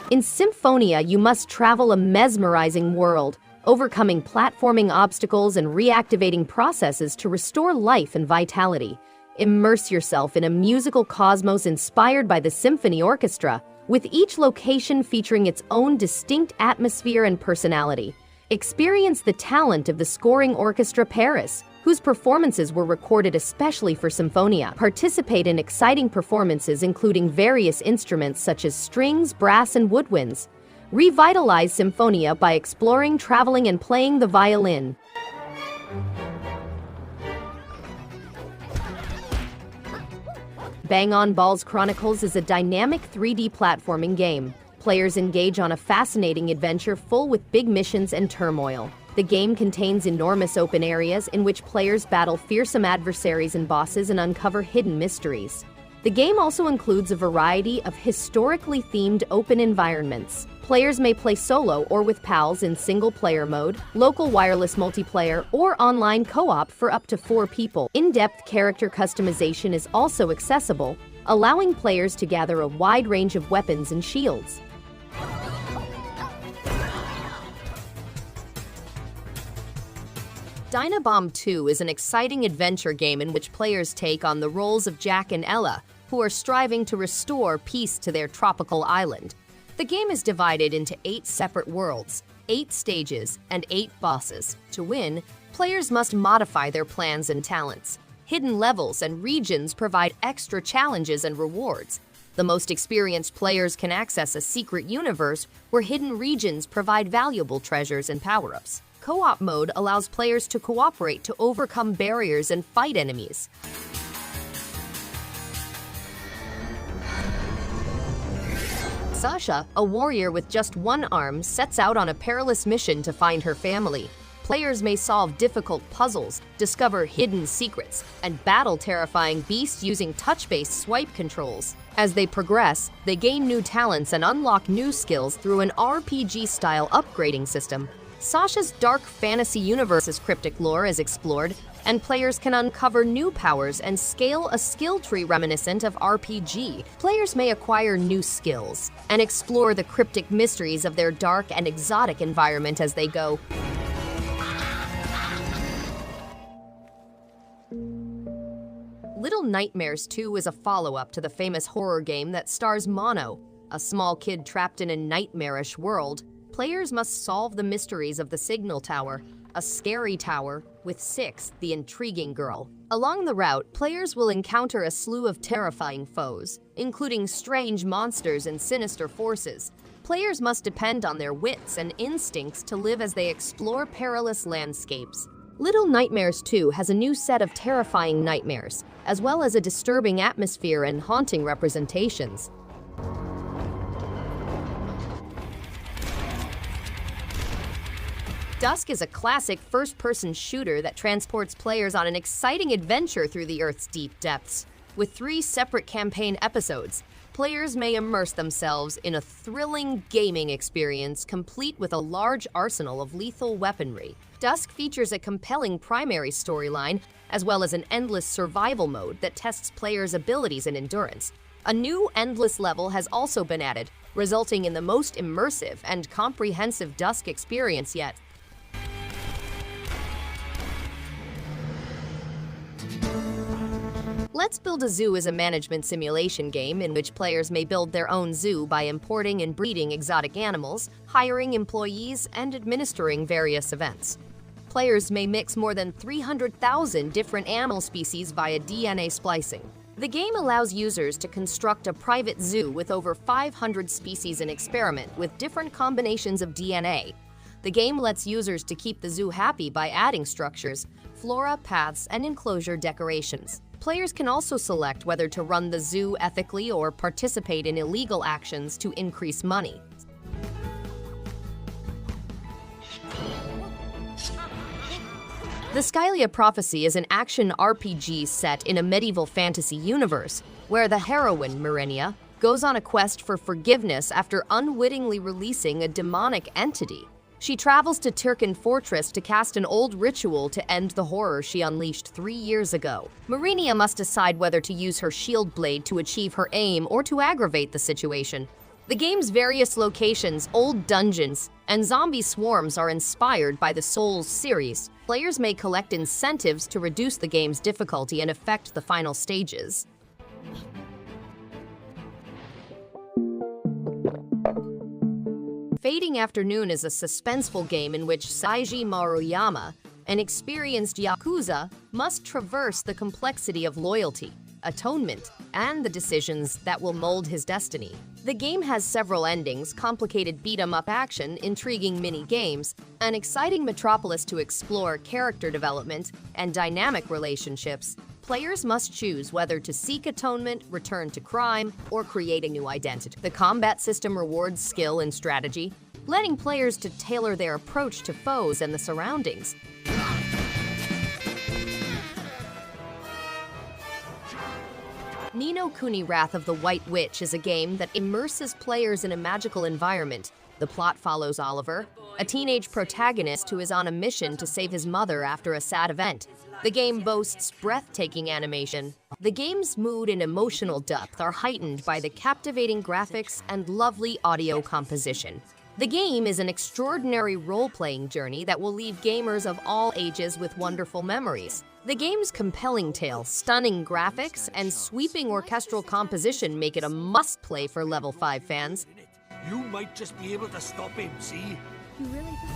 In Symphonia, you must travel a mesmerizing world, overcoming platforming obstacles and reactivating processes to restore life and vitality. Immerse yourself in a musical cosmos inspired by the symphony orchestra, with each location featuring its own distinct atmosphere and personality. Experience the talent of the scoring orchestra Paris, whose performances were recorded especially for Symphonia. Participate in exciting performances including various instruments such as strings, brass, and woodwinds. Revitalize Symphonia by exploring, traveling, and playing the violin. Bang On Balls Chronicles is a dynamic 3D platforming game. Players engage on a fascinating adventure full with big missions and turmoil. The game contains enormous open areas in which players battle fearsome adversaries and bosses and uncover hidden mysteries. The game also includes a variety of historically themed open environments. Players may play solo or with pals in single-player mode, local wireless multiplayer, or online co-op for up to 4 people. In-depth character customization is also accessible, allowing players to gather a wide range of weapons and shields. Dyna Bomb 2 is an exciting adventure game in which players take on the roles of Jack and Ella, who are striving to restore peace to their tropical island. The game is divided into 8 separate worlds, 8 stages, and 8 bosses. To win, players must modify their plans and talents. Hidden levels and regions provide extra challenges and rewards. The most experienced players can access a secret universe where hidden regions provide valuable treasures and power-ups. Co-op mode allows players to cooperate to overcome barriers and fight enemies. Sasha, a warrior with just one arm, sets out on a perilous mission to find her family. Players may solve difficult puzzles, discover hidden secrets, and battle terrifying beasts using touch-based swipe controls. As they progress, they gain new talents and unlock new skills through an RPG-style upgrading system. Sasha's dark fantasy universe's cryptic lore is explored, and players can uncover new powers and scale a skill tree reminiscent of RPG. Players may acquire new skills and explore the cryptic mysteries of their dark and exotic environment as they go. Little Nightmares 2 is a follow-up to the famous horror game that stars Mono, a small kid trapped in a nightmarish world. Players must solve the mysteries of the Signal Tower, a scary tower, with Six, the intriguing girl. Along the route, players will encounter a slew of terrifying foes, including strange monsters and sinister forces. Players must depend on their wits and instincts to live as they explore perilous landscapes. Little Nightmares 2 has a new set of terrifying nightmares, as well as a disturbing atmosphere and haunting representations. DUSK is a classic first-person shooter that transports players on an exciting adventure through the Earth's deep depths. With 3 separate campaign episodes, players may immerse themselves in a thrilling gaming experience complete with a large arsenal of lethal weaponry. DUSK features a compelling primary storyline, as well as an endless survival mode that tests players' abilities and endurance. A new endless level has also been added, resulting in the most immersive and comprehensive DUSK experience yet. Let's Build a Zoo is a management simulation game in which players may build their own zoo by importing and breeding exotic animals, hiring employees, and administering various events. Players may mix more than 300,000 different animal species via DNA splicing. The game allows users to construct a private zoo with over 500 species and experiment with different combinations of DNA. The game lets users to keep the zoo happy by adding structures, flora, paths, and enclosure decorations. Players can also select whether to run the zoo ethically or participate in illegal actions to increase money. The Skylia Prophecy is an action RPG set in a medieval fantasy universe, where the heroine, Marinia, goes on a quest for forgiveness after unwittingly releasing a demonic entity. She travels to Turkan Fortress to cast an old ritual to end the horror she unleashed 3 years ago. Marinia must decide whether to use her shield blade to achieve her aim or to aggravate the situation. The game's various locations, old dungeons, and zombie swarms are inspired by the Souls series. Players may collect incentives to reduce the game's difficulty and affect the final stages. Fading Afternoon is a suspenseful game in which Seiji Maruyama, an experienced Yakuza, must traverse the complexity of loyalty, atonement, and the decisions that will mold his destiny. The game has several endings, complicated beat-em-up action, intriguing mini-games, an exciting metropolis to explore, character development, and dynamic relationships. Players must choose whether to seek atonement, return to crime, or create a new identity. The combat system rewards skill and strategy, letting players to tailor their approach to foes and the surroundings. Ni no Kuni Wrath of the White Witch is a game that immerses players in a magical environment. The plot follows Oliver, a teenage protagonist who is on a mission to save his mother after a sad event. The game boasts breathtaking animation. The game's mood and emotional depth are heightened by the captivating graphics and lovely audio composition. The game is an extraordinary role-playing journey that will leave gamers of all ages with wonderful memories. The game's compelling tale, stunning graphics, and sweeping orchestral composition make it a must-play for Level 5 fans. You might just be able to stop him, see?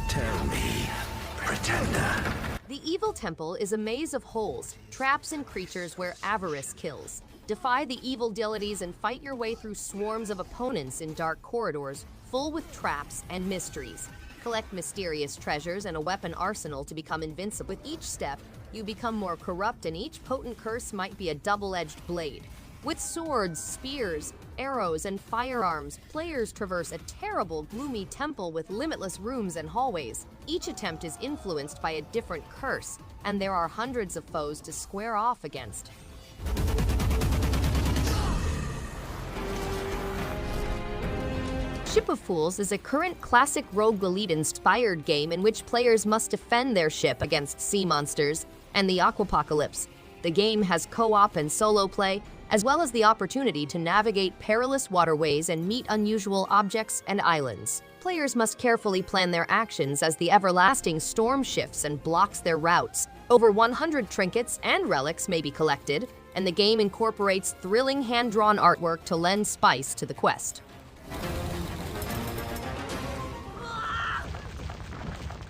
Tell me, pretender. The Evil Temple is a maze of holes, traps, and creatures where avarice kills. Defy the evil deities and fight your way through swarms of opponents in dark corridors, full with traps and mysteries. Collect mysterious treasures and a weapon arsenal to become invincible. With each step, you become more corrupt, and each potent curse might be a double-edged blade. With swords, spears, arrows, and firearms, players traverse a terrible, gloomy temple with limitless rooms and hallways. Each attempt is influenced by a different curse, and there are hundreds of foes to square off against. Ship of Fools is a current classic roguelite-inspired game in which players must defend their ship against sea monsters and the aquapocalypse. The game has co-op and solo play, as well as the opportunity to navigate perilous waterways and meet unusual objects and islands. Players must carefully plan their actions as the everlasting storm shifts and blocks their routes. Over 100 trinkets and relics may be collected, and the game incorporates thrilling hand-drawn artwork to lend spice to the quest.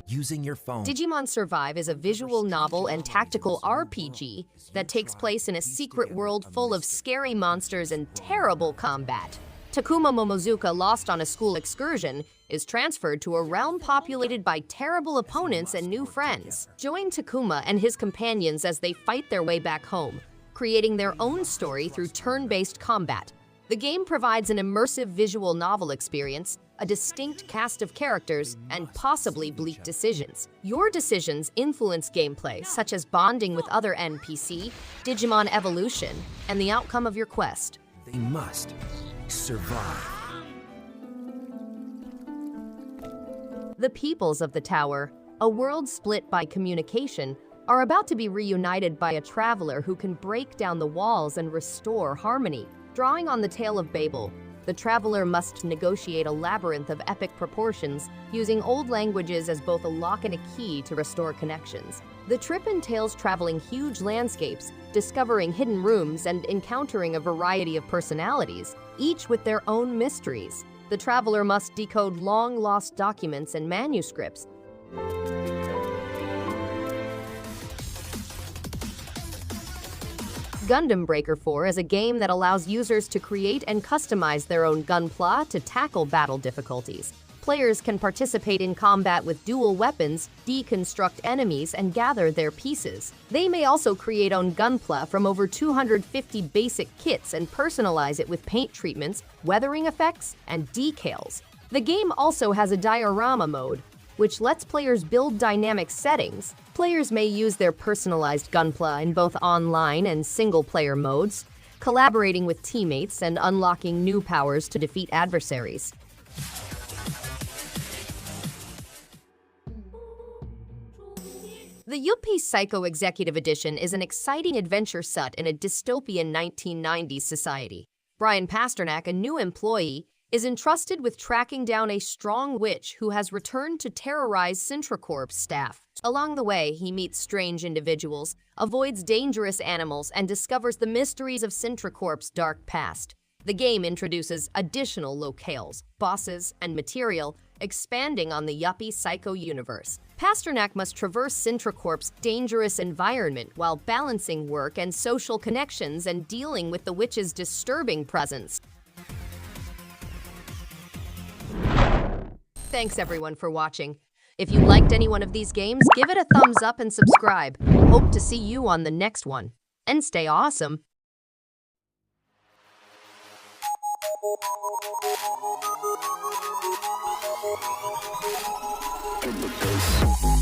Using your phone. Digimon Survive is a visual novel and tactical RPG that takes place in a secret world full of scary monsters and terrible combat. Takuma Momozuka, lost on a school excursion, is transferred to a realm populated by terrible opponents and new friends. Join Takuma and his companions as they fight their way back home, creating their own story through turn-based combat. The game provides an immersive visual novel experience, a distinct cast of characters, and possibly bleak decisions. Your decisions influence gameplay, such as bonding with other NPC, Digimon evolution, and the outcome of your quest. They must survive. The peoples of the Tower, a world split by communication, are about to be reunited by a traveler who can break down the walls and restore harmony. Drawing on the tale of Babel, the traveler must negotiate a labyrinth of epic proportions, using old languages as both a lock and a key to restore connections. The trip entails traveling huge landscapes, discovering hidden rooms, and encountering a variety of personalities, each with their own mysteries. The traveler must decode long-lost documents and manuscripts. Gundam Breaker 4 is a game that allows users to create and customize their own gunpla to tackle battle difficulties. Players can participate in combat with dual weapons, deconstruct enemies, and gather their pieces. They may also create own gunpla from over 250 basic kits and personalize it with paint treatments, weathering effects, and decals. The game also has a diorama mode, which lets players build dynamic settings. Players may use their personalized gunpla in both online and single-player modes, collaborating with teammates and unlocking new powers to defeat adversaries. The Yuppie Psycho Executive Edition is an exciting adventure set in a dystopian 1990s society. Brian Pasternak, a new employee, is entrusted with tracking down a strong witch who has returned to terrorize Sintracorp's staff. Along the way, he meets strange individuals, avoids dangerous animals, and discovers the mysteries of Sintracorp's dark past. The game introduces additional locales, bosses, and material, expanding on the Yuppie Psycho universe. Pasternak must traverse Sintracorp's dangerous environment while balancing work and social connections and dealing with the witch's disturbing presence. Thanks everyone for watching. If you liked any one of these games, give it a thumbs up and subscribe. Hope to see you on the next one. And stay awesome! In the face.